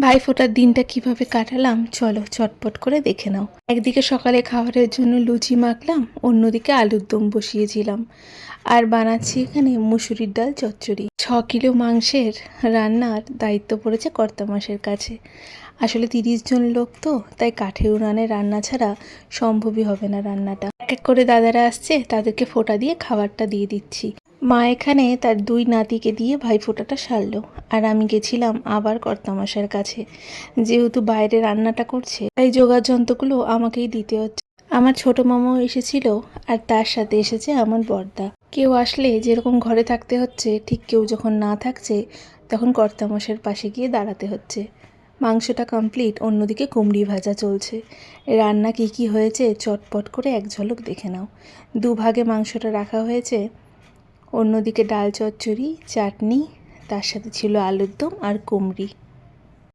ভাইফোঁটার দিনটা কিভাবে কাটালাম চলো চটপট করে দেখে নাও। একদিকে সকালে খাবারের জন্য লুচি মাখলাম, অন্যদিকে আলুর দম বসিয়েছিলাম, আর বানাচ্ছি এখানে মুসুরির ডাল চচ্চড়ি। 6 কিলো মাংসের রান্নার দায়িত্ব পড়েছে কর্তামশাইয়ের কাছে। আসলে 30 জন লোক তো, তাই কাঠের উনানে রান্না ছাড়া সম্ভবই হবে না রান্নাটা। এক এক করে দাদারা আসছে, তাদেরকে ফোঁটা দিয়ে খাবারটা দিয়ে দিচ্ছি। মা এখানে তার 2 নাতিকে দিয়ে ভাইফোঁটাটা সারলো, আর আমি গেছিলাম আবার কর্তামশাইয়ের কাছে। যেহেতু বাইরে রান্নাটা করছে, তাই জোগাড় যন্ত্রগুলো আমাকেই দিতে হচ্ছে। আমার ছোট মামাও এসেছিল, আর তার সাথে এসেছে আমার বড়দা। কেউ আসলে যেরকম ঘরে থাকতে হচ্ছে, ঠিক কেউ যখন না থাকছে তখন কর্তামশাইয়ের পাশে গিয়ে দাঁড়াতে হচ্ছে। মাংসটা কমপ্লিট, অন্যদিকে কুমড়ি ভাজা চলছে। রান্না কি কি হয়েছে চটপট করে এক ঝলক দেখে নাও। 2 ভাগে মাংসটা রাখা হয়েছে, অন্যদিকে ডাল চচ্চড়ি, চাটনি, তার সাথে ছিল আলুর দম আর কুমড়ি।